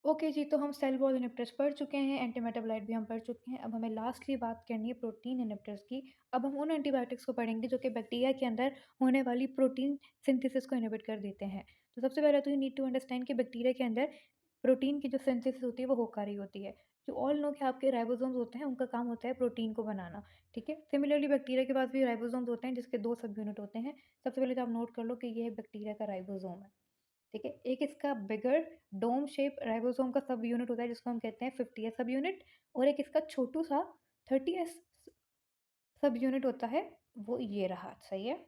Okay जी, तो हम cell wall inhibitors पढ़ चुके हैं, एंटी मेटाबोलाइट भी हम पढ़ चुके हैं। अब हमें लास्टली बात करनी है प्रोटीन इन्हिबिटर्स की। अब हम उन एंटीबायोटिक्स को पढ़ेंगे जो कि बैक्टीरिया के अंदर होने वाली प्रोटीन सिंथेसिस को इन्हिबिट कर देते हैं। तो सबसे पहले तो यू नीड टू अंडरस्टैंड कि बैक्टीरिया के अंदर प्रोटीन की जो सिंथेसिस होती है वो हो रही होती है। जो ऑल नो कि आपके राइबोसोम्स होते हैं, उनका काम होता है प्रोटीन को बनाना, ठीक है। सिमिलरली बैक्टीरिया के पास भी राइबोसोम्स होते हैं जिसके 2 सब यूनिट होते हैं। सबसे पहले तो आप नोट कर लो कि ये बैक्टीरिया का राइबोसोम है। ठीक है, एक इसका बिगर डोम शेप राइबोसोम का सब यूनिट होता है जिसको हम कहते हैं 50th सब यूनिट, और एक इसका छोटू सा 30th सब यूनिट होता है, वो ये रहा। सही है।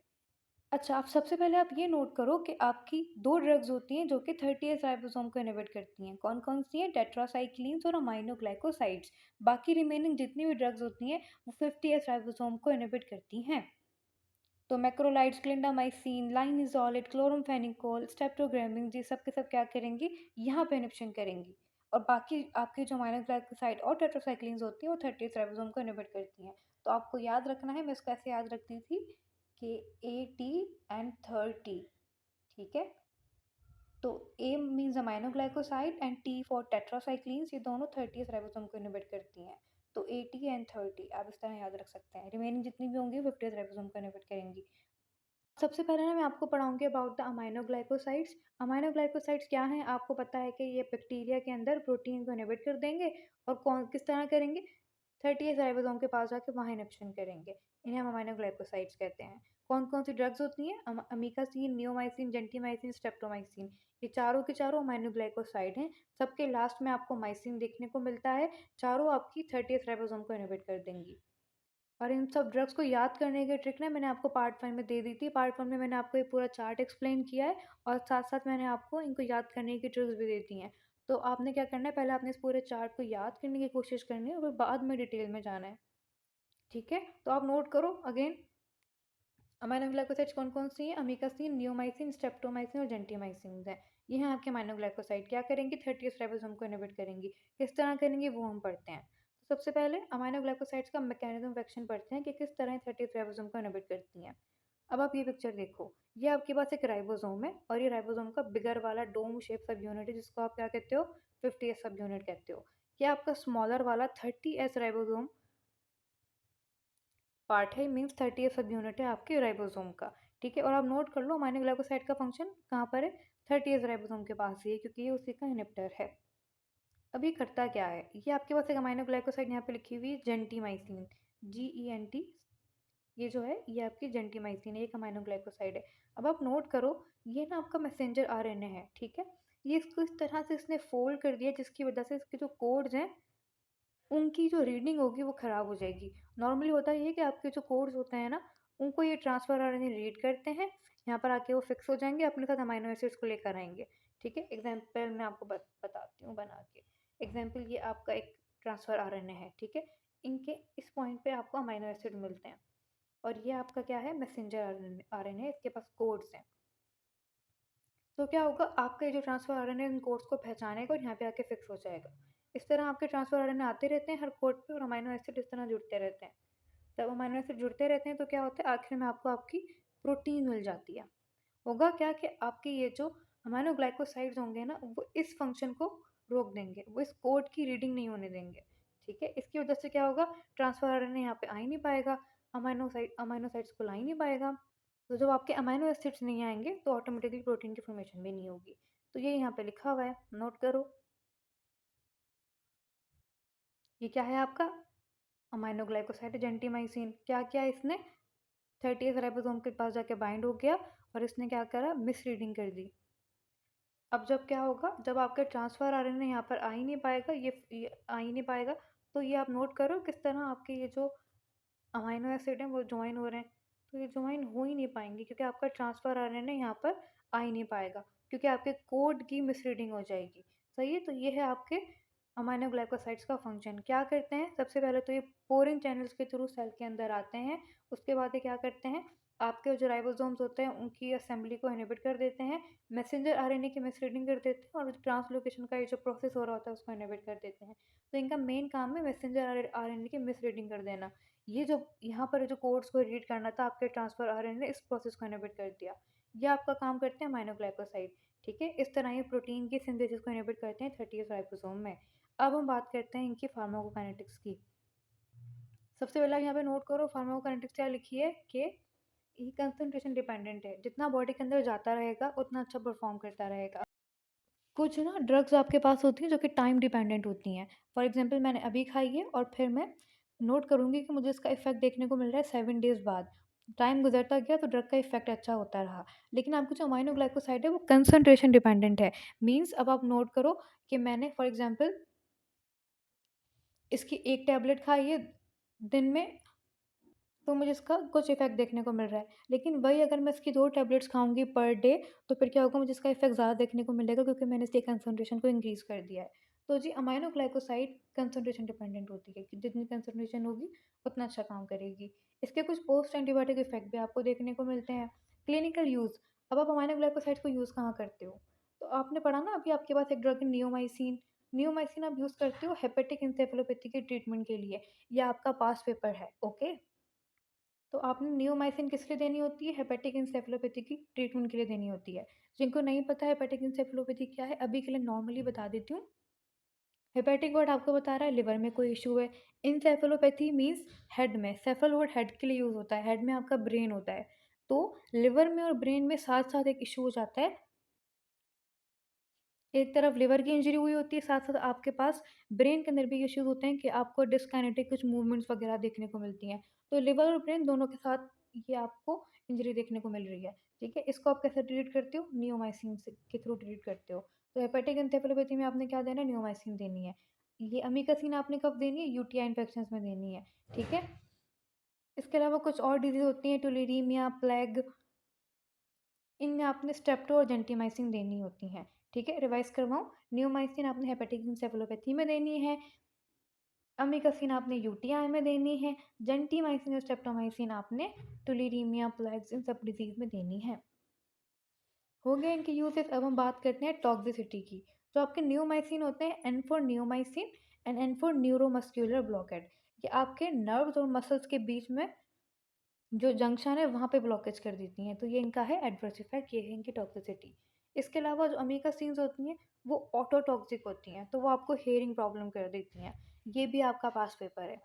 अच्छा, आप सबसे पहले आप ये नोट करो कि आपकी 2 ड्रग्स होती हैं जो कि 30th राइबोसोम को इनहिबिट करती हैं। कौन-कौन सी हैं? टेट्रासाइक्लिन्स और अमाइनोग्लाइकोसाइड्स। बाकी रिमेनिंग जितनी भी ड्रग्स होती हैं वो 50th राइबोसोम को इनहिबिट करती हैं। तो मैक्रोलाइड्स, क्लिंडामाइसिन, लाइनोजोलेट, क्लोरमफेनिकोल, स्टेप्टोग्रामिन, ये सब के सब क्या करेंगी? यहाँ पे इन्हिबिशन करेंगी। और बाकी आपकी जो अमाइनोग्लाइकोसाइड और टेट्रासाइक्लिन्स होती हैं वो 30th राइबोसोम को इनहिबिट करती हैं। तो आपको याद रखना है, मैं इसको ऐसे याद रखती थी कि AT एंड 30, ठीक है? तो A means aminoglycoside and T for tetracyclines, ये दोनों 30th राइबोसोम को इनहिबिट करती हैं। तो AT एंड 30 आप इस तरह याद रख सकते हैं। रिमेनिंग जितनी भी होंगी 50th राइबोसोम को इनहिबिट करेंगी। सबसे पहले ना मैं आपको पढ़ाऊँगी अबाउट द अमाइनोग्लाइकोसाइड्स। अमाइनोग्लाइकोसाइड्स क्या हैं? आपको पता है कि ये बैक्टीरिया के अंदर प्रोटीन को इनहिबिट कर देंगे और कौन किस तरह करेंगे? 30th राइबोसोम के पास जाके वहाँ इन्हिबिशन करेंगे। इन्हें हम अमाइनोग्लाइकोसाइड्स कहते हैं। कौन-कौन सी ड्रग्स होती हैं? Amikacin, neomycin, gentamicin, streptomycin. ये चारों के चारों अमाइनोग्लाइकोसाइड हैं। सबके लास्ट में आपको माइसिन देखने को मिलता है। चारों आपकी 30th राइबोसोम को इनहिबिट कर देंगी। और इन सब ड्रग्स को याद करने की ट्रिक ना मैंने आपको पार्ट 1 में दे दी थी। पार्ट 1 में मैंने आपको ये पूरा चार्ट एक्सप्लेन किया है और साथ-साथ मैंने आपको इनको याद करने की ट्रिक्स भी दी दी हैं। तो आपने क्या करना है, पहले आपने इस पूरे चार्ट को याद करने की कोशिश करनी है और फिर बाद में डिटेल में जाना है। ठीक है? तो आप नोट करो अगेन, अमाइनोग्लाइकोसाइड्स कौन-कौन सी हैं? अमीकासिन, नियोमाइसिन, स्ट्रेप्टोमाइसिन और जेंटीमाइसिन हैं। ये हैं आपके अमाइनोग्लाइकोसाइड। क्या करेंगी? 30th राइबोसोम को इनहिबिट करेंगी। किस तरह करेंगी वो हम पढ़ते हैं। तो सबसे पहले अमाइनोग्लाइकोसाइड्स का मैकेनिज्म ऑफ एक्शन पढ़ते हैं कि किस तरह 30th राइबोसोम को इनहिबिट करती हैं। अब आप ये पिक्चर देखो, ये आपके पास एक राइबोसोम है और ये राइबोसोम का बिगर वाला डोम शेप सब यूनिट है जिसको आप क्या कहते हो? 50th सब यूनिट कहते हो। ये आपका स्मॉलर वाला 30th राइबोसोम पार्ट है, मीन्स 30th सब यूनिट है आपके राइबोसोम का। ठीक है, और आप नोट कर लो अमाइनोग्लाइकोसाइड का फंक्शन कहाँ पर है? 30th राइबोसोम के पास ही है क्योंकि ये उसी का इन्हिबिटर है। अब ये करता क्या है? ये आपके पास एक अमाइनोग्लाइकोसाइड यहाँ पे लिखी हुई है जेंटीमाइसिन, GENT। ये जो है ये आपकी जेंटीमाइसिन है, एक अमाइनोग्लाइकोसाइड है। अब आप नोट करो, ये ना आपका मैसेंजर RNA है, ठीक है। ये इसको इस तरह से इसने फोल्ड कर दिया जिसकी वजह से इसके जो कोड्स हैं उनकी जो रीडिंग होगी वो ख़राब हो जाएगी। नॉर्मली होता ये है कि आपके जो कोड्स होते हैं ना, उनको ये ट्रांसफ़र RNA रीड करते हैं, यहाँ पर आके वो फ़िक्स हो जाएँगे, अपने साथ अमाइनो एसिड्स को लेकर आएँगे। ठीक है? एग्ज़ाम्पल मैं आपको बताती हूँ बना के। एग्ज़ाम्पल ये आपका एक ट्रांसफ़र RNA है, ठीक है? इनके इस पॉइंट पे आपको अमाइनो एसिड मिलते हैं और ये आपका क्या है? मैसेंजर RNA, इसके पास कोड्स हैं। तो क्या होगा, आपका ये जो ट्रांसफ़र RNA इन कोड्स को पहचानेगा और यहाँ पे आके फ़िक्स हो जाएगा। इस तरह आपके ट्रांसफ़र RNA आते रहते हैं हर कोड पे और अमाइनो एसिड इस तरह जुड़ते रहते हैं। जब अमाइनो एसिड जुड़ते रहते हैं तो क्या होता है, आखिर में आपको आपकी प्रोटीन मिल जाती है। होगा क्या कि आपके ये जो अमाइनो ग्लाइकोसाइड्स होंगे ना, वो इस फंक्शन को रोक देंगे, वो इस कोड की रीडिंग नहीं होने देंगे। ठीक है, इसकी वजह से क्या होगा, ट्रांसफ़र आरएनए यहाँ पे आ ही नहीं पाएगा, अमाइनोसाइड्स को ला ही नहीं पाएगा। तो जब आपके अमाइनो एसिड्स नहीं आएंगे तो ऑटोमेटिकली प्रोटीन की फॉर्मेशन भी नहीं होगी। तो ये यहाँ पे लिखा हुआ है, नोट करो। ये क्या है आपका? Aminoglycoside gentamicin. क्या किया इसने? 30th राइबोसोम के पास जाके बाइंड हो गया और इसने क्या करा? मिस रीडिंग कर दी। अब जब क्या होगा, जब आपके ट्रांसफ़र आरएनए यहाँ पर आ ही नहीं पाएगा, ये आ ही नहीं पाएगा, तो ये आप नोट करो किस तरह आपके ये जो अमाइनो एसिड हैं वो जॉइन हो रहे हैं। तो ये जॉइन हो ही नहीं पाएंगे क्योंकि आपका ट्रांसफ़र आरएनए यहाँ पर आ ही नहीं पाएगा, क्योंकि आपके कोड की मिसरीडिंग हो जाएगी। सही है, तो ये है आपके अमाइनो ग्लाइकोसाइड्स का फंक्शन। क्या करते हैं, सबसे पहले तो ये पोरिन चैनल्स के थ्रू सेल के अंदर आते हैं। उसके बाद ये क्या करते हैं, आपके जो राइबोसोम्स होते हैं उनकी असेंबली को इनहिबिट कर देते हैं, मैसेंजर आरएनए की मिसरीडिंग कर देते हैं और ट्रांसलोकेशन का ये जो प्रोसेस हो रहा होता है उसको इनहिबिट कर देते हैं। तो इनका मेन काम है मैसेंजर आरएनए की मिसरीडिंग कर देना। ये जो यहाँ पर जो कोड्स को रीड करना था, आपके ट्रांसफ़र आरएनए ने इस प्रोसेस को इनहिबिट कर दिया। ये आपका काम करते हैं अमाइनो ग्लाइकोसाइड। ठीक है? इस तरह ये प्रोटीन की सिंथेसिस को इनहिबिट करते हैं 30th राइबोसोम में। अब हम बात करते हैं इनकी फार्माकोकाइनेटिक्स की। सबसे पहले आप यहाँ पे नोट करो फार्माकोकाइनेटिक्स क्या लिखी है कि ये कंसंट्रेशन डिपेंडेंट है। जितना बॉडी के अंदर जाता रहेगा उतना अच्छा परफॉर्म करता रहेगा। कुछ ना ड्रग्स आपके पास होती हैं जो कि टाइम डिपेंडेंट होती हैं। फॉर एग्जांपल मैंने अभी खाई है और फिर मैं नोट करूँगी कि मुझे इसका इफ़ेक्ट देखने को मिल रहा है 7 डेज़ बाद। टाइम गुज़रता गया तो ड्रग का इफ़ेक्ट अच्छा होता रहा। लेकिन आपकी जो अमाइनो ग्लाइकोसाइड है वो कंसंट्रेशन डिपेंडेंट है। मीन्स अब आप नोट करो कि मैंने फॉर एग्जांपल इसकी 1 टैबलेट खाई है दिन में, तो मुझे इसका कुछ इफ़ेक्ट देखने को मिल रहा है। लेकिन वही अगर मैं इसकी 2 टैबलेट्स खाऊँगी पर डे, तो फिर क्या होगा, मुझे इसका इफ़ेक्ट ज़्यादा देखने को मिलेगा क्योंकि मैंने इसकी कंसंट्रेशन को इंक्रीज़ कर दिया है। तो जी अमाइनो ग्लाइकोसाइड कंसंट्रेशन डिपेंडेंट होती है कि जितनी कंसंट्रेशन होगी उतना अच्छा काम करेगी। इसके कुछ पोस्ट एंटीबायोटिक इफ़ेक्ट भी आपको देखने को मिलते हैं। क्लिनिकल यूज़, अब आप अमाइनो ग्लाइकोसाइड को यूज़ कहाँ करते हो? तो आपने पढ़ा ना अभी आपके पास एक ड्रग है नियोमाइसिन। नियोमाइसिन आप यूज़ करते हो हेपेटिक एन्सेफेलोपैथी के ट्रीटमेंट के लिए। ये आपका पास्ट पेपर है, ओके? तो आपने नियोमाइसिन किस लिए देनी होती है? हेपेटिक एन्सेफेलोपैथी की ट्रीटमेंट के लिए देनी होती है। जिनको नहीं पता हेपेटिक एन्सेफेलोपैथी क्या है, अभी के लिए नॉर्मली बता देती हूँ। हेपेटिक वर्ड आपको बता रहा है लिवर में कोई इश्यू है। एन्सेफेलोपैथी मीन्स हेड में, सेफल वर्ड हेड के लिए यूज़ होता है, हेड में आपका ब्रेन होता है। तो लिवर में और ब्रेन में साथ-साथ एक इश्यू हो जाता है। एक तरफ लिवर की इंजरी हुई होती है, साथ-साथ आपके पास ब्रेन के अंदर भी इश्यूज़ होते हैं कि आपको डिसकाइनेटिक कुछ मूवमेंट्स वगैरह देखने को मिलती हैं। तो लिवर और ब्रेन दोनों के साथ ये आपको इंजरी देखने को मिल रही है, ठीक है? इसको आप कैसे ट्रीट करते हो? नियोमाइसिन से के थ्रू ट्रीट करते हो। तो हेपेटिक एन्सेफेलोपैथी में आपने क्या देना है? नियोमाइसिन देनी है। ये अमीकासिन आपने कब देनी है? यूटीआई इन्फेक्शंस में देनी है, ठीक है? इसके अलावा कुछ और डिज़ीज़ होती हैं, टुलिरीमिया, प्लेग, इनमें आपने स्ट्रेप्टो और जेंटिमाइसिन देनी होती हैं, ठीक है? रिवाइज़ करवाऊँ, नियोमाइसिन आपने हेपेटिक एन्सेफेलोपैथी में देनी है, अमीकासिन आपने यूटीआई में देनी है, जेंटिमाइसिन और स्ट्रेप्टोमाइसिन आपने टुलिरीमिया, प्लेग्स इन सब डिज़ीज़ में देनी है। हो गए इनके यूसेज, अब हम बात करते हैं टॉक्सिसिटी की। जो आपके नियोमाइसिन होते हैं, N for neomycin and N for neuromuscular blockade. ये आपके नर्व्स और मसल्स के बीच में जो जंक्शन है वहाँ पे ब्लॉकेज कर देती हैं, तो ये इनका है एडवर्स इफेक्ट, ये है इनकी टॉक्सिसिटी। इसके अलावा जो अमीकासिन्स होती हैं वो ऑटोटॉक्सिक होती हैं, तो वो आपको हेयरिंग प्रॉब्लम कर देती हैं। ये भी आपका पास पेपर है।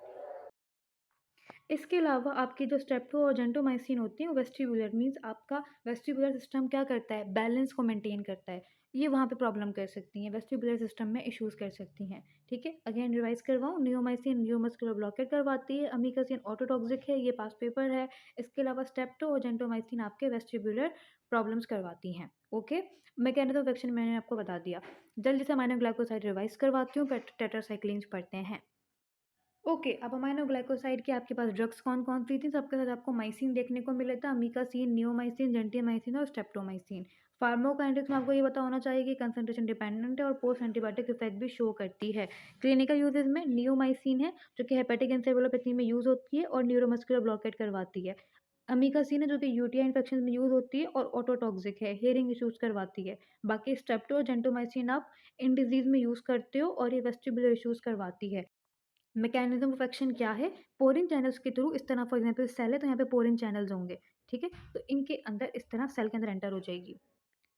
इसके अलावा आपकी जो स्ट्रेप्टो और जेंटोमाइसिन होती है वो वेस्टिबुलर मीन्स आपका वेस्टिबुलर सिस्टम क्या करता है, बैलेंस को मेंटेन करता है। ये वहाँ पे प्रॉब्लम कर सकती हैं, वेस्टिबुलर सिस्टम में इश्यूज़ कर सकती हैं, ठीक है? अगेन रिवाइज़ करवाऊँ, नियोमाइसिन न्यूरोमस्कुलर ब्लॉकेट करवाती है, अमीकासिन ऑटोटॉक्सिक है, ये पास पेपर है। इसके अलावा स्ट्रेप्टो और जेंटोमाइसिन आपके वेस्टिबुलर प्रॉब्लम्स करवाती हैं, ओके? मैकेनिज़्म ऑफ एक्शन मैंने आपको बता दिया। जल्दी से अमाइनो ग्लाइकोसाइड रिवाइज़ करवाती हूँ, फिर टेट्रासाइक्लिन्स पढ़ते हैं। ओके, अब अमाइनो ग्लाइकोसाइड के आपके पास ड्रग्स कौन-कौन सी थी? सबके साथ आपको माइसिन देखने को मिला था, अमीकासिन, नियोमाइसिन, जेंटिमाइसिन और स्ट्रेप्टोमाइसिन। फार्माकोकाइनेटिक्स में आपको ये पता होना चाहिए कि कंसंट्रेशन डिपेंडेंट है और पोस्ट एंटीबायोटिक इफेक्ट भी शो करती है। क्लिनिकल यूजेज में नियोमाइसिन है, जो कि हेपेटिक एन्सेफेलोपैथी में यूज़ होती है और न्यूरोमस्कुलर ब्लॉकेट करवाती है। अमीकासिन है, जो कि यूटीआई इन्फेक्शन में यूज़ होती है और ऑटोटॉक्सिक है, हियरिंग इश्यूज़ करवाती है। बाकी स्ट्रेप्टो और जेंटोमाइसिन आप इन डिज़ीज़ में यूज़ करते हो और ये वेस्टिबुलर इश्यूज़ करवाती है। मैकेनिज़्म ऑफ एक्शन क्या है? पोरिन चैनल्स के थ्रू इस तरह फॉर एग्ज़ाम्पल सेल है तो यहाँ पे पोरिन चैनल्स होंगे, ठीक है? तो इनके अंदर इस तरह सेल के अंदर एंटर हो जाएगी।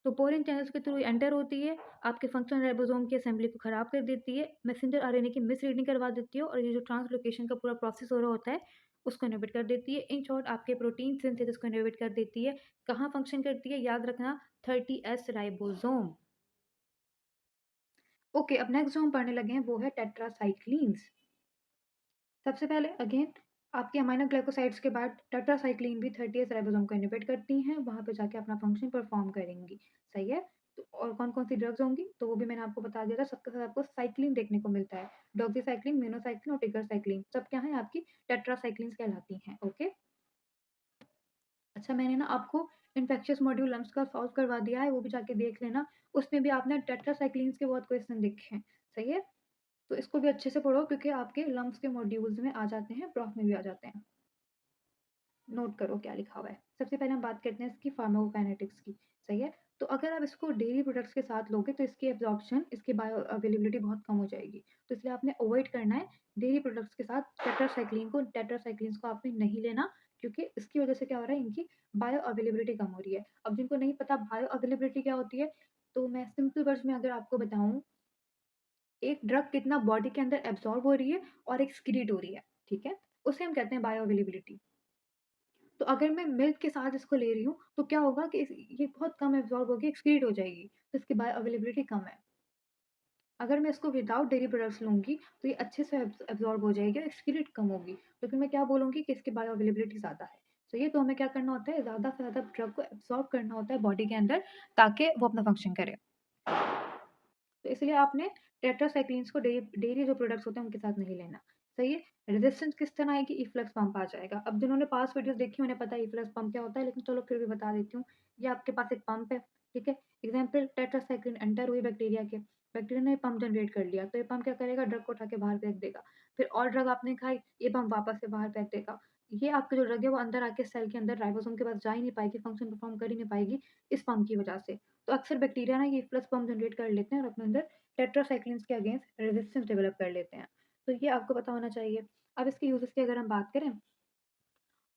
तो पोरिन चैनल्स के थ्रू एंटर होती है, आपके फंक्शनल राइबोसोम की असेंबली को ख़राब कर देती है, मैसेंजर आरएनए की मिसरीडिंग करवा देती है और ये जो ट्रांसलोकेशन का पूरा प्रोसेस हो रहा होता है, उसको इनहिबिट कर देती है। इन शॉर्ट आपके प्रोटीन सिंथेसिस को इनहिबिट कर देती है। कहाँ फंक्शन करती है? याद रखना 30S राइबोसोम। ओके, अब नेक्स्ट जो हम पढ़ने लगे हैं वो है टेट्रासाइक्लिन्स। सबसे पहले अगेन आपके अमाइनो ग्लाइकोसाइड्स के बाद टेट्रासाइक्लिन भी 30th राइबोसोम को इनहिबिट करती हैं, वहाँ पे जाके अपना फंक्शन परफॉर्म करेंगी, सही है? तो और कौन-कौन सी ड्रग्स होंगी, तो वो भी मैंने आपको बता दिया था, सबके साथ आपको साइक्लिन देखने को मिलता है। डॉक्सीसाइक्लिन, मिनोसाइक्लिन और टिगरसाइक्लिन, सब क्या हैं? आपकी टेट्रासाइक्लिन्स कहलाती हैं, ओके? अच्छा, मैंने ना आपको इन्फेक्शियस मॉड्यूलम्स का सॉल्व करवा दिया है, वो भी जाके देख लेना, उसमें भी आपने टेट्रासाइक्लिन्स के बहुत क्वेश्चन लिखे हैं, सही है? तो इसको भी अच्छे से पढ़ो क्योंकि आपके लम्प्स के मॉड्यूल्स में आ जाते हैं, प्रॉफ में भी आ जाते हैं। नोट करो क्या लिखा हुआ है। सबसे पहले हम बात करते हैं इसकी फार्माकोकाइनेटिक्स की, सही है? तो अगर आप इसको डेयरी प्रोडक्ट्स के साथ लोगे तो इसकी एब्ज़ॉर्प्शन, इसकी बायो अवेलेबिलिटी बहुत कम हो जाएगी। तो इसलिए आपने अवॉइड करना है डेयरी प्रोडक्ट्स के साथ टेट्रासाइक्लिन्स को आपने नहीं लेना क्योंकि इसकी वज़ह से क्या हो रहा है, इनकी बायो अवेलेबिलिटी कम हो रही है। अब जिनको नहीं पता बायो अवेलेबिलिटी क्या होती है, तो मैं सिंपल वर्ड्स में अगर आपको बताऊँ, एक ड्रग कितना बॉडी के अंदर एब्ज़ॉर्ब हो रही है और एक्सक्रीट हो रही है, ठीक है? उसे हम कहते हैं बायोअवेलेबिलिटी। तो अगर मैं मिल्क के साथ इसको ले रही हूँ, तो क्या होगा कि ये बहुत कम एब्ज़ॉर्ब होगी, एक्सक्रीट हो जाएगी, तो इसकी बायोअवेलेबिलिटी कम है। अगर मैं इसको विदाउट डेयरी प्रोडक्ट्स लूँगी, तो ये अच्छे से एब्ज़ॉर्ब हो जाएगी और एक्सक्रीट कम होगी। तो फिर मैं क्या बोलूँगी कि इसकी बायोअवेलेबिलिटी ज़्यादा है। सही है, तो हमें क्या करना होता है, ज़्यादा से ज़्यादा ड्रग को एब्ज़ॉर्ब करना होता है बॉडी के अंदर, ताकि वो अपना फ़ंक्शन करे। तो इसलिए आपने टेट्रासाइक्लिन्स को डेयरी जो प्रोडक्ट्स होते हैं उनके साथ नहीं लेना। सही है? रेजिस्टेंस किस तरह आएगी? इफ्लक्स पंप आ जाएगा। अब जिन्होंने पास्ट वीडियोज़ देखी उन्हें पता है इफ्लक्स पंप क्या होता है, लेकिन चलो फिर भी बता देती हूँ। ये आपके पास एक पंप है, ठीक है? एग्ज़ाम्पल टेट्रासाइक्लिन एंटर हुई बैक्टीरिया के, बैक्टीरिया ने पंप जनरेट कर लिया, तो ये पंप क्या करेगा? ड्रग को उठा के बाहर फेंक देगा। फिर और ड्रग आपने खाई, ये पंप वापस से बाहर फेंक देगा। ये आपकी जो ड्रग है वो अंदर आके सेल के अंदर राइबोसोम के पास जा ही नहीं पाएगी, फंक्शन परफॉर्म कर ही नहीं पाएगी इस पंप की वजह से। तो अक्सर बैक्टीरिया ना ये इफ्लक्स पंप जनरेट कर लेते हैं और अपने अंदर टेट्रासाइक्लिन्स के अगेंस्ट रेजिस्टेंस डेवलप कर लेते हैं। तो ये आपको पता होना चाहिए। अब इसके यूज़ेज़ की अगर हम बात करें,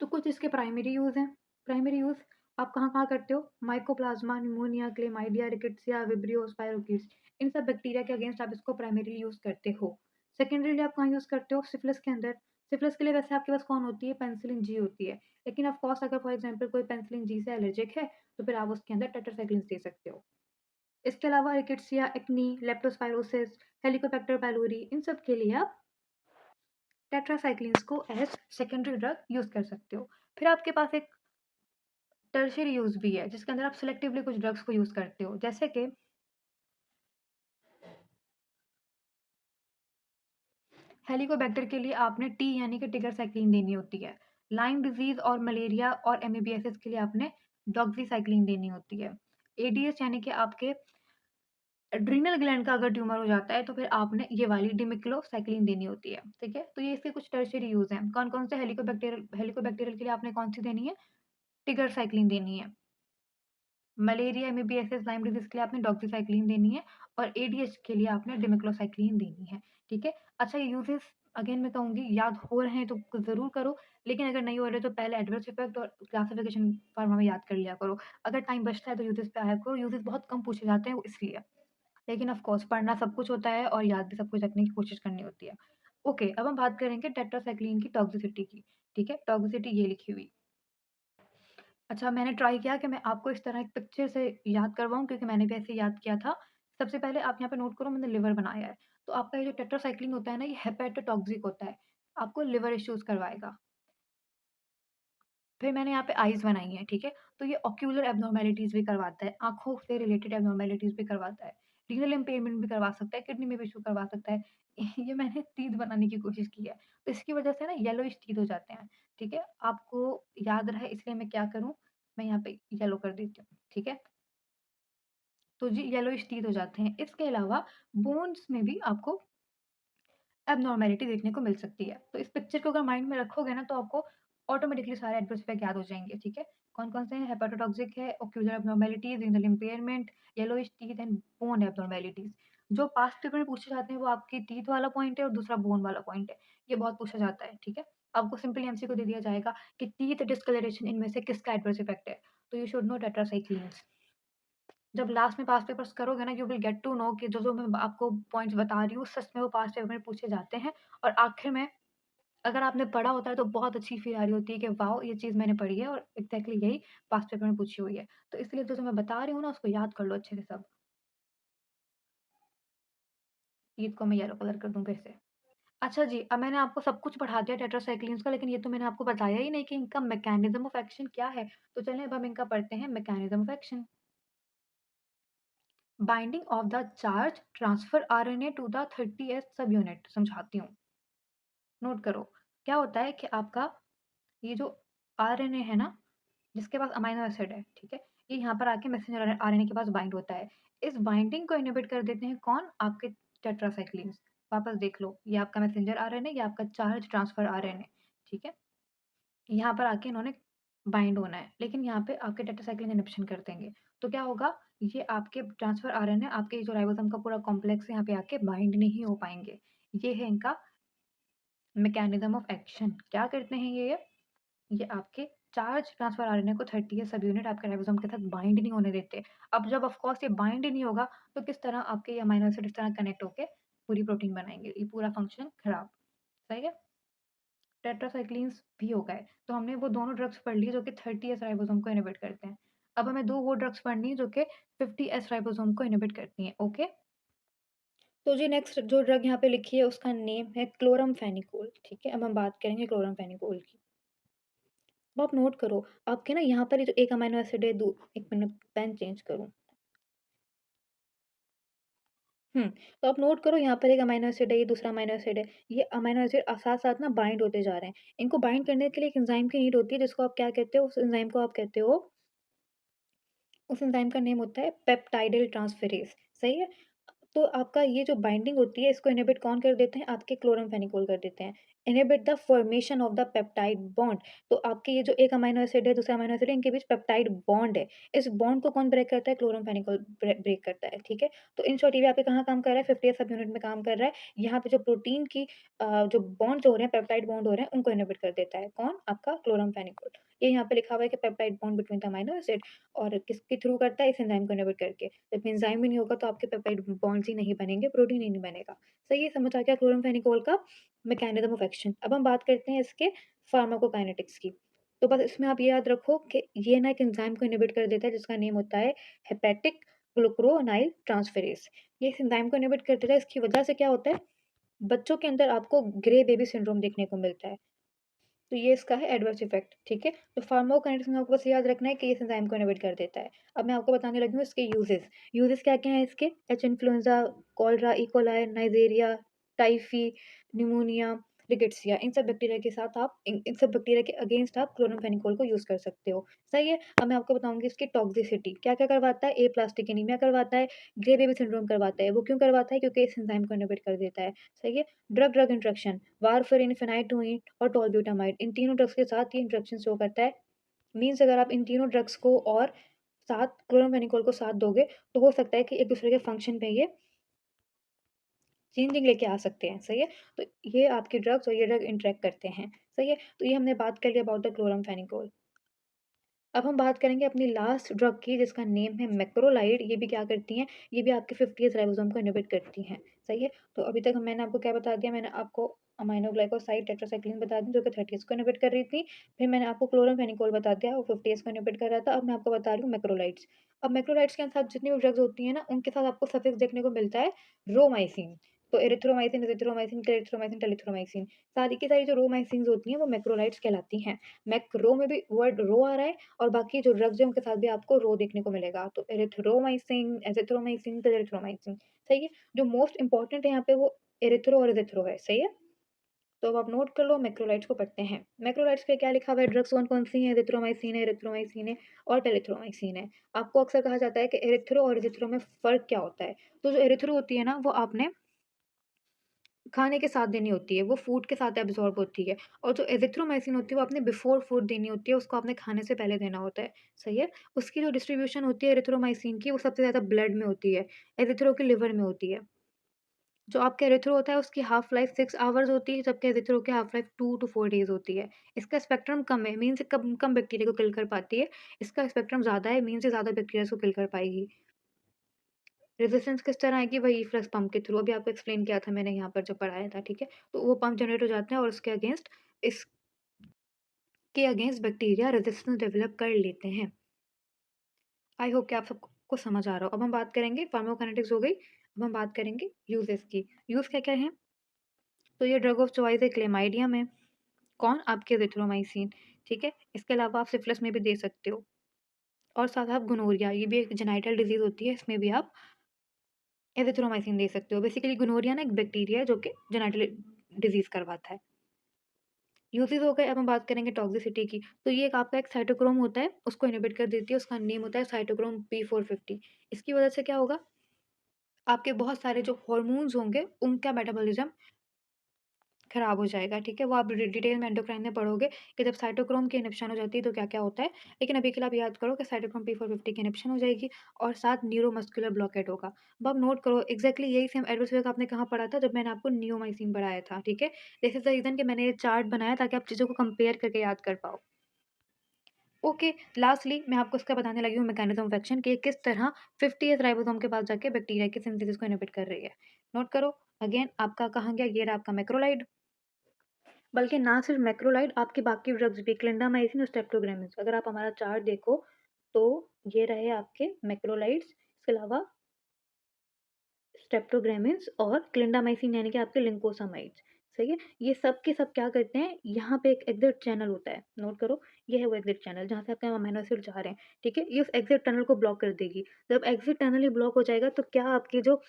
तो कुछ इसके प्राइमरी यूज़ हैं। प्राइमरी यूज़ आप कहाँ-कहाँ करते हो? Mycoplasma, pneumonia, chlamydia, rickettsia, vibrio, spirochetes, इन सब बैक्टीरिया के अगेंस्ट आप इसको प्राइमरीली यूज़ करते हो। सेकेंडरीली आप कहाँ यूज़ करते हो? सिफिलिस के अंदर। सिफिलिस के लिए वैसे आपके पास कौन होती है? पेनिसिलिन जी होती है। लेकिन ऑफ़ कोर्स अगर फॉर एग्ज़ाम्पल कोई पेनिसिलिन जी से एलर्जिक है, तो फिर आप उसके अंदर टेट्रासाइक्लिन्स दे सकते हो। इसके अलावा rickettsia, acne, leptospirosis, helicobacter pylori, इन सब के लिए आप टेट्रासाइक्लिन्स को एज़ सेकेंडरी ड्रग यूज़ कर सकते हो। फिर आपके पास एक टर्शियरी यूज़ भी है, जिसके अंदर आप सिलेक्टिवली कुछ ड्रग्स को यूज़ करते हो। जैसे कि हेलिकोबैक्टर के लिए आपने टी यानी कि टिगरसाइक्लिन देनी होती है। लाइम डिज़ीज़ और मलेरिया और एमीबियासिस के लिए आपने डॉक्सीसाइक्लिन देनी होती है। एडीएस यानी कि आपके एड्रिनल ग्लैंड का अगर ट्यूमर हो जाता है, तो फिर आपने ये वाली डिमिक्लोसाइक्लिन देनी होती है, ठीक है? तो ये इसके कुछ टर्शियरी यूज़ हैं। कौन-कौन से हेलिकोबैक्टीरियल के लिए आपने कौन-सी देनी है? टिगरसाइक्लिन देनी है। मलेरिया, एमीबियासिस, लाइम डिज़ीज़ के लिए आपने डॉक्सीसाइक्लिन देनी है और एडीएच के लिए आपने डिमेक्लोसाइक्लिन देनी है, ठीक है? अच्छा, ये यूज़ेज़ अगेन मैं कहूँगी, याद हो रहे हैं तो ज़रूर करो, लेकिन अगर नहीं हो रहे तो पहले एडवर्स इफ़ेक्ट और क्लासिफिकेशन फॉर्मूला में याद कर लिया करो। अगर टाइम बचता है तो यूज़ेज़ पे आया करो, यूज़ेज़ बहुत कम पूछे जाते हैं वो इसलिए। लेकिन ऑफ़ कोर्स पढ़ना सब कुछ होता है और याद भी सब कुछ रखने की कोशिश करनी होती है। ओके, अब हम बात करेंगे टेट्रासाइक्लिन की टॉक्सिसिटी की, ठीक है? टॉक्सिसिटी ये लिखी हुई। अच्छा, मैंने ट्राई किया कि मैं आपको इस तरह एक पिक्चर से याद करवाऊँ, क्योंकि मैंने भी ऐसे याद किया था। सबसे पहले आप यहाँ पे नोट करो, मैंने लिवर बनाया है। तो आपका ये जो टेट्रासाइक्लिन होता है ना, ये हेपेटोटॉक्सिक होता है। आपको लिवर इश्यूज़ करवाएगा। फिर मैंने यहाँ पे आइज़ बनाई हैं, ठीक है? तो ये ऑक्यूलर एब्नॉर्मैलिटीज़ भी करवाता है, आँखों से रिलेटेड एब्नॉर्मैलिटीज़ भी करवाता है, रीनल इम्पेयरमेंट भी करवा सकता है, किडनी में भी इश्यू करवा सकता है। ये मैंने टीथ बनाने की कोशिश की है, तो इसकी वजह से ना येलोइश टीथ हो जाते हैं, ठीक है? आपको याद रहे इसलिए मैं क्या करूँ, मैं यहाँ पे येलो कर देती हूँ, ठीक है? तो जी येलोइश टीथ हो जाते हैं। इसके अलावा बोन्स में भी आपको एब्नॉर्मैलिटी देखने को मिल सकती है। तो इस पिक्चर को अगर माइंड में रखोगे ना, तो आपको ऑटोमेटिकली सारे एडवर्स इफेक्ट याद हो जाएँगे, ठीक है? कौन-कौन से हैं? हेपेटोटॉक्सिक है, ocular abnormalities, renal impairment, yellowish teeth and bone abnormalities. जो पास्ट पेपर में पूछे जाते हैं वो आपकी टीथ वाला पॉइंट है और दूसरा बोन वाला पॉइंट है। ये बहुत पूछा जाता है, ठीक है? आपको सिंपली एमसीक्यू दे दिया जाएगा कि टीथ डिस्कलरेशन इनमें से किसका एडवर्स इफेक्ट है? तो यू शुड नो टेट्रासाइक्लिन्स। जब लास्ट में पास्ट पेपर्स करोगे ना, you will get to know कि जो-जो मैं आपको पॉइंट्स बता रही हूँ, सच में वो पास्ट पेपर में पूछे जाते हैं और आखिर में अगर आपने पढ़ा होता है तो बहुत अच्छी फ़ील आ रही होती है कि वाओ! ये चीज़ मैंने पढ़ी है और एग्ज़ैक्टली यही पास्ट पेपर में पूछी हुई है। तो इसलिए जो-जो मैं बता रही हूँ ना, उसको याद कर लो अच्छे से सब। ईद को मैं येलो कलर कर दूँ फिर से। अच्छा जी, अब मैंने आपको सब कुछ पढ़ा दिया टेट्रासाइक्लिन्स का, लेकिन ये तो मैंने आपको बताया ही नहीं कि इनका मैकेनिज़्म ऑफ़ एक्शन क्या है? तो चलें अब हम इनका पढ़ते हैं mechanism of action. Binding of the charge transfer RNA to the 30s सब यूनिट, समझाती हूँ। नोट करो, क्या होता है कि आपका ये जो आरएनए है ना, जिसके पास अमीनो एसिड है, ठीक है? ये यहाँ पर आके मैसेंजर आरएनए के पास बाइंड होता है। इस बाइंडिंग को इनहिबिट कर देते हैं कौन? आपके टेट्रासाइक्लिन्स। वापस देख लो, ये आपका मैसेंजर आरएनए, ये आपका चार्ज ट्रांसफर आरएनए, ठीक है? यहाँ पर आके इन्होंने बाइंड होना है, लेकिन यहाँ पे आपके टेट्रासाइक्लिन इन्हिबिशन कर देंगे। तो क्या होगा? ये आपके ट्रांसफर आरएनए, आपके जो राइबोसोम का पूरा कॉम्प्लेक्स है, यहाँ पे आके बाइंड नहीं हो पाएँगे। ये है इनका मैकेनिज़्म ऑफ एक्शन। क्या करते हैं ये आपके चार्ज ट्रांसफर आरएनए को 30 सब यूनिट आपके राइबोसोम के साथ बाइंड नहीं होने देते। अब जब ऑफ कोर्स ये बाइंड ही नहीं होगा, तो किस तरह आपके ये अमीनो एसिड इस तरह कनेक्ट होके पूरी प्रोटीन बनाएँगे? ये पूरा फंक्शन खराब, सही है? टेट्रासाइक्लिन्स भी हो गए। तो हमने वो दोनों ड्रग्स पढ़ ली जो कि 30S राइबोसोम को इनहिबिट करते हैं। अब हमें 2 वो ड्रग्स पढ़नी है जो कि 50S राइबोसोम को इनहिबिट करती हैं, ओके? तो जी नेक्स्ट जो ड्रग यहाँ पे लिखी है उसका नेम है क्लोरामफेनिकोल, ठीक है? अब हम बात करेंगे क्लोरामफेनिकोल की। अब आप नोट करो, आपके ना यहाँ पर ये जो एक अमीनो एसिड है, दू 1 मिनट पेन चेंज करूँ। हुँ, तो आप नोट करो यहाँ पर एक अमीनो एसिड है, ये दूसरा अमीनो एसिड है। ये अमीनो एसिड साथ-साथ ना बाइंड होते जा रहे हैं। इनको बाइंड करने के लिए एक एंजाइम की नीड होती है जिसको आप क्या कहते हो? उस एंजाइम को आप कहते हो, उस एंजाइम का नेम होता है पेप्टाइडिल ट्रांसफेरेज़, सही है? तो आपका ये जो बाइंडिंग होती है इसको इनहिबिट कौन कर देते हैं? आपके क्लोरामफेनिकोल कर देते हैं। Inhibit the formation of the peptide bond. तो आपके ये जो एक अमीनो एसिड है, दूसरा अमीनो एसिड है, इनके बीच पेप्टाइड बॉन्ड है। इस बॉन्ड को कौन ब्रेक करता है? क्लोरामफेनिकोल ब्रेक करता है, ठीक है? तो इन शॉर्ट ये आपके कहाँ काम कर रहा है? 50 सब यूनिट में काम कर रहा है। यहाँ पे जो प्रोटीन की जो बॉन्ड्स हो रहे हैं, पेप्टाइड बॉन्ड हो रहे हैं, उनको इनहिबिट कर देता है। कौन? आपका क्लोरामफेनिकोल। ये यहाँ पे लिखा हुआ है कि peptide bond between the amino acid, और किसके थ्रू करता है? इस एंजाइम को इनहिबिट करके। जब एंजाइम ही नहीं होगा तो आपके पेप्टाइड बॉन्ड्स ही नहीं बनेंगे, प्रोटीन ही नहीं बनेगा। सही है? समझ आ गया क्लोरामफेनिकोल का मैकेनिज्म ऑफ एक्शन। अब हम बात करते हैं इसके फार्माकोकाइनेटिक्स की। तो बस इसमें आप ये याद रखो कि ये ना एक एंजाइम को इनहिबिट कर देता है जिसका नेम होता है हेपेटिक ग्लूकुरोनाइल ट्रांसफेरेज़। ये इस एंजाइम को इनहिबिट कर देता है, इसकी वजह से क्या होता है? बच्चों के अंदर आपको ग्रे बेबी सिंड्रोम देखने को मिलता है। तो ये इसका है एडवर्स इफ़ेक्ट, ठीक है? तो फार्माकोकाइनेटिक्स में आपको बस याद रखना है कि ये इस एंजाइम को इनहिबिट कर देता है। अब मैं आपको बताने लगी हूँ इसके यूजेज़। यूजेज़ क्या-क्या हैं इसके? H influenza, cholera, E coli, Neisseria, typhi, pneumonia, rickettsia, इन सब बैक्टीरिया के साथ आप इन सब बैक्टीरिया के अगेंस्ट आप क्लोरामफेनिकोल को यूज़ कर सकते हो। सही है? अब मैं आपको बताऊँगी इसकी टॉक्सिसिटी। क्या-क्या करवाता है? एप्लास्टिक एनीमिया करवाता है, ग्रे बेबी सिंड्रोम करवाता है। वो क्यों करवाता है? क्योंकि इस एंजाइम को इनहिबिट कर देता है। सही है? ड्रग-ड्रग इंटरेक्शन, वारफेरिन, फेनाइटोइन और टोल्ब्यूटामाइड, इन तीनों ड्रग्स के साथ ये इंटरेक्शन शो करता है। मीन्स अगर आप इन तीनों ड्रग्स को और साथ क्लोरामफेनिकोल को साथ दोगे, तो हो सकता है कि एक दूसरे के फंक्शन पे ये चेंजिंग लेके आ सकते हैं, सही है? तो ये आपके ड्रग्स और ये ड्रग इंटरैक्ट करते हैं, सही है? तो ये हमने बात कर ली अबाउट द क्लोरामफेनिकोल। अब हम बात करेंगे अपनी लास्ट ड्रग की जिसका नेम है मैक्रोलाइड। ये भी क्या करती हैं? ये भी आपके 50th राइबोसोम को इनहिबिट करती हैं, सही है? तो अभी तक मैंने आपको क्या बता दिया? मैंने आपको अमीनोग्लाइकोसाइड टेट्रासाइक्लिन बता दी जो कि 30th को इनहिबिट कर रही थी। फिर मैंने आपको क्लोरामफेनिकोल बता दिया, वो 50th को इनहिबिट कर रहा था। अब मैं आपको बता रही हूँ मैक्रोलाइड्स। अब मैक्रोलाइड्स के साथ जितनी भी ड्रग्स होती हैं ना, उनके साथ आपको सफिक्स देखने को मिलता है रोमाइसिन। तो एरिथ्रोमाइसिन, एजिथ्रोमाइसिन, क्लेरिथ्रोमाइसिन, टेलिथ्रोमाइसिन, सारी की सारी जो रोमाइसिन्स होती हैं वो मैक्रोलाइड्स कहलाती हैं। मैक्रो में भी वर्ड रो आ रहा है, और बाकी जो ड्रग्स हैं उनके साथ भी आपको रो देखने को मिलेगा। तो एरिथ्रोमाइसिन, एजिथ्रोमाइसिन, क्लेरिथ्रोमाइसिन, सही है? जो मोस्ट इम्पोर्टेंट है यहाँ पे वो एरिथ्रो और एजिथ्रो है, सही है? तो अब आप नोट कर लो, मैक्रोलाइड्स को पढ़ते हैं। मैक्रोलाइड्स पे क्या लिखा हुआ है? ड्रग्स कौन-कौन सी हैं? एजिथ्रोमाइसिन है, एरिथ्रोमाइसिन है और टेलिथ्रोमाइसिन है। आपको अक्सर कहा जाता है कि एरिथ्रो और एजिथ्रो में फ़र्क क्या होता है? तो जो एरिथ्रो होती है ना, वो आपने खाने के साथ देनी होती है, वो फूड के साथ एब्ज़ॉर्ब होती है, और जो एज़िथ्रोमाइसिन होती है वो आपने बिफ़ोर फूड देनी होती है, उसको आपने खाने से पहले देना होता है, सही है? उसकी जो डिस्ट्रीब्यूशन होती है एरिथ्रोमाइसिन की, वो सबसे ज़्यादा ब्लड में होती है, एज़िथ्रो की लिवर में होती है। जो आपका एरिथ्रो होता है उसकी हाफ़ लाइफ़ 6 आवर्स होती है, जबकि एज़िथ्रो की हाफ़ लाइफ़ 2 टू 4 डेज़ होती है। इसका स्पेक्ट्रम कम है, मीन्स कम कम बैक्टीरिया को किल कर पाती है, इसका स्पेक्ट्रम ज़्यादा है, मीन्स ये ज़्यादा बैक्टीरिया को किल कर पाएगी। रेजिस्टेंस किस तरह आएगी? वही फ्लक्स पंप के थ्रू, अभी आपको एक्सप्लेन किया था मैंने यहाँ पर जब पढ़ाया था, ठीक है? तो वो पंप जनरेट हो जाते हैं और उसके अगेंस्ट इसके अगेंस्ट बैक्टीरिया रेजिस्टेंस डेवलप कर लेते हैं। आई होप कि आप सबको समझ आ रहा हो। अब हम बात करेंगे, फार्माकोकाइनेटिक्स हो गई, अब हम बात करेंगे यूजेस की। यूज़ क्या-क्या हैं? तो ये ड्रग ऑफ चॉइस है क्लेमाइडिया में। कौन? आपके एजिथ्रोमाइसिन, ठीक है? इसके अलावा आप सिफिलिस में भी दे सकते हो, और साथ आप गोनोरिया, ये भी एक जेनिटल डिज़ीज़ होती है, इसमें भी आप एज़िथ्रोमाइसिन दे सकते हो। बेसिकली गोनोरिया ना एक बैक्टीरिया है जो कि जेनेटिक डिज़ीज़ करवाता है। यूज़ेज़ हो गए, अब हम बात करेंगे टॉक्सिसिटी की। तो ये एक आपका एक साइटोक्रोम होता है, उसको इनहिबिट कर देती है, उसका नेम होता है साइटोक्रोम P450। इसकी वजह से क्या होगा? आपके बहुत सारे जो हॉर्मोन्स होंगे, उनका मेटाबॉलिज़्म खराब हो जाएगा, ठीक है? वो आप डिटेल में एंडोक्राइन में पढ़ोगे कि जब साइटोक्रोम की इन्हिबिशन हो जाती है तो क्या-क्या होता है। लेकिन अभी के लिए आप याद करो कि साइटोक्रोम P450 की इन्हिबिशन हो जाएगी और साथ न्यूरोमस्कुलर ब्लॉकेट होगा। अब आप नोट करो, एग्ज़ैक्टली यही सेम एडवर्स इफ़ेक्ट आपने कहाँ पढ़ा था? जब मैंने आपको नियोमाइसिन पढ़ाया था, ठीक है? दिस इज़ द रीज़न कि मैंने ये चार्ट बनाया ताकि आप चीज़ों को कंपेयर करके याद कर पाओ। ओके, लास्टली मैं आपको इसका बताने लगी हूँ मैकेनिज़्म ऑफ एक्शन कि किस तरह 50th राइबोसोम के पास जाके बैक्टीरिया की सिंथेसिस को इनहिबिट कर रही है। नोट करो, अगेन आपका कहाँ गया, ये रहा आपका मैक्रोलाइड। बल्कि ना सिर्फ मैक्रोलाइड, आपकी बाकी ड्रग्स भी क्लिंडामाइसिन और स्ट्रेप्टोग्रामिन्स। अगर आप हमारा चार्ट देखो तो ये रहे आपके मैक्रोलाइड्स, इसके अलावा स्ट्रेप्टोग्रामिन्स और क्लिंडामाइसिन यानी कि आपके लिंकोसामाइड्स। सही है? ये सब के सब क्या करते हैं, यहाँ पे एक एग्ज़िट चैनल होता है, नोट करो, ये है वो एग्ज़िट चैनल जहाँ से आपके अमीनो एसिड जा रहे हैं, ठीक है? ये उस एग्ज़िट टनल को ब्लॉक कर देगी। जब एग्ज़िट टनल ही ब्लॉक हो जाएगा तो क्या आपकी जो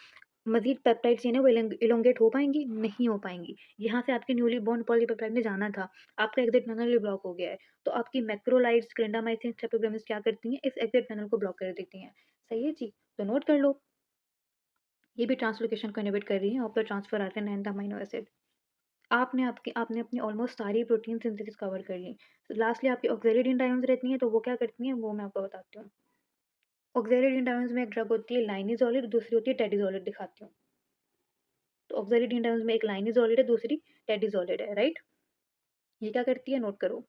मज़ीद पेप्टाइड चेन है वो इलोंगेट हो पाएँगी? नहीं हो पाएँगी। यहाँ से आपकी न्यूली बॉर्न पॉलीपेप्टाइड में जाना था, आपका एग्ज़िट टनल ही ब्लॉक हो गया है। तो आपकी मैक्रोलाइड्स, क्लिंडामाइसिन, स्ट्रेप्टोग्रामिन्स क्या करती हैं, इस एग्ज़िट टनल को ब्लॉक कर देती हैं। सही है जी? तो नोट कर लो। ये भी ट्रांसलोकेशन को इनहिबिट कर रही हैं of the transfer organ and the amino acid. आपने अपनी ऑलमोस्ट सारी प्रोटीन सिंथेसिस कवर कर ली। लास्टली आपकी ऑक्ज़ैलिडीन डायोन्स रहती हैं, तो वो क्या करती हैं, वो मैं आपको बताती हूँ। ऑक्ज़ैलिडीन डायोन्स में एक ड्रग होती है लाइनिज़ोलिड, दूसरी होती है टेडिज़ोलिड, दिखाती हूँ। तो ऑक्ज़ैलिडीन डायोन्स में एक लाइनिज़ोलिड है, दूसरी टेडिज़ोलिड है, राइट? ये क्या करती है, नोट करो।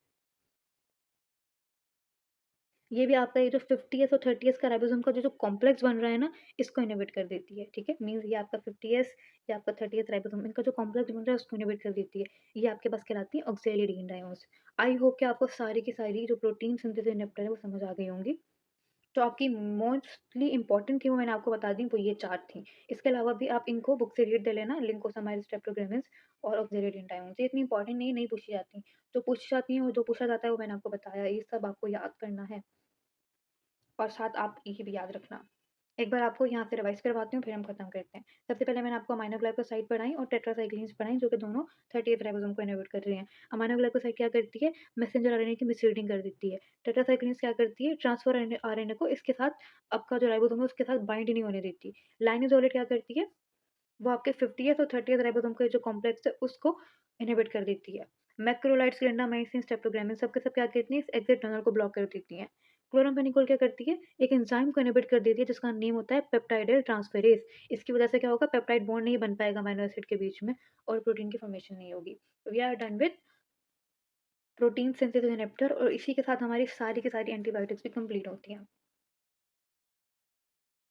ये भी आपका ये जो 50s और 30s का राइबोसोम का जो कॉम्प्लेक्स बन रहा है ना, इसको इनहिबिट कर देती है, ठीक है? मीन्स ये आपका 50s या आपका 30th राइबोसोम, इनका जो कॉम्प्लेक्स बन रहा है उसको इनहिबिट कर देती है। ये आपके पास कहलाती है ऑक्ज़ैलिडीन डायोन्स। आई होप कि आपको सारी की सारी जो प्रोटीन सिंथेसिस इन्हिबिटर है वो समझ आ गई होंगी। तो आपकी मोस्टली इम्पोर्टेंट थी वो मैंने आपको बता दी, वो ये 4 थी। इसके अलावा भी आप इनको बुक से रीड कर लेना, लिंकोसामाइड, स्ट्रेप्टोग्रामिन्स और ऑक्ज़ैलिडीन डायोन्स। ये इतनी इम्पोर्टेंट नहीं पूछी जाती। जो पूछी जाती हैं और जो पूछा जाता है वो मैंने आपको बताया, ये सब आपको याद करना है। और साथ आप ये भी याद रखना। एक बार आपको यहाँ से रिवाइज़ करवाती हूँ, फिर हम खत्म करते हैं। सबसे पहले मैंने आपको अमीनो ग्लाइकोसाइड पढ़ाई और टेट्रासाइक्लिन्स पढ़ाई, जो कि दोनों 30th राइबोसोम को इनहिबिट कर रही हैं। अमीनो ग्लाइकोसाइड क्या करती है? मैसेंजर आरएनए की मिसरीडिंग कर देती है। टेट्रासाइक्लिन्स क्या करती है? ट्रांसफर आरएनए को इसके साथ, आपका जो राइबोसोम है उसके साथ बाइंड ही नहीं होने देती। लाइनोसोलेट क्या करती है? वो आपके 50th और 30th राइबोसोम का जो कॉम्प्लेक्स है उसको इनहिबिट कर देती है। मैक्रोलाइड्स, क्लिंडामाइसिन, स्ट्रेप्टोग्रामिन सब के सब क्या करती हैं, इस एग्जिट टनल को ब्लॉक कर देती हैं। क्लोराम्फेनिकोल क्या करती है, एक एंजाइम को इनहिबिट कर देती है जिसका नेम होता है पेप्टाइडिल ट्रांसफेरेज। इसकी वजह से क्या होगा, पेप्टाइड बॉन्ड नहीं बन पाएगा अमीनो एसिड के बीच में और प्रोटीन की फॉर्मेशन नहीं होगी। तो we are done with protein synthesis inhibitor और इसी के साथ हमारी सारी की सारी एंटीबायोटिक्स भी कंप्लीट होती हैं।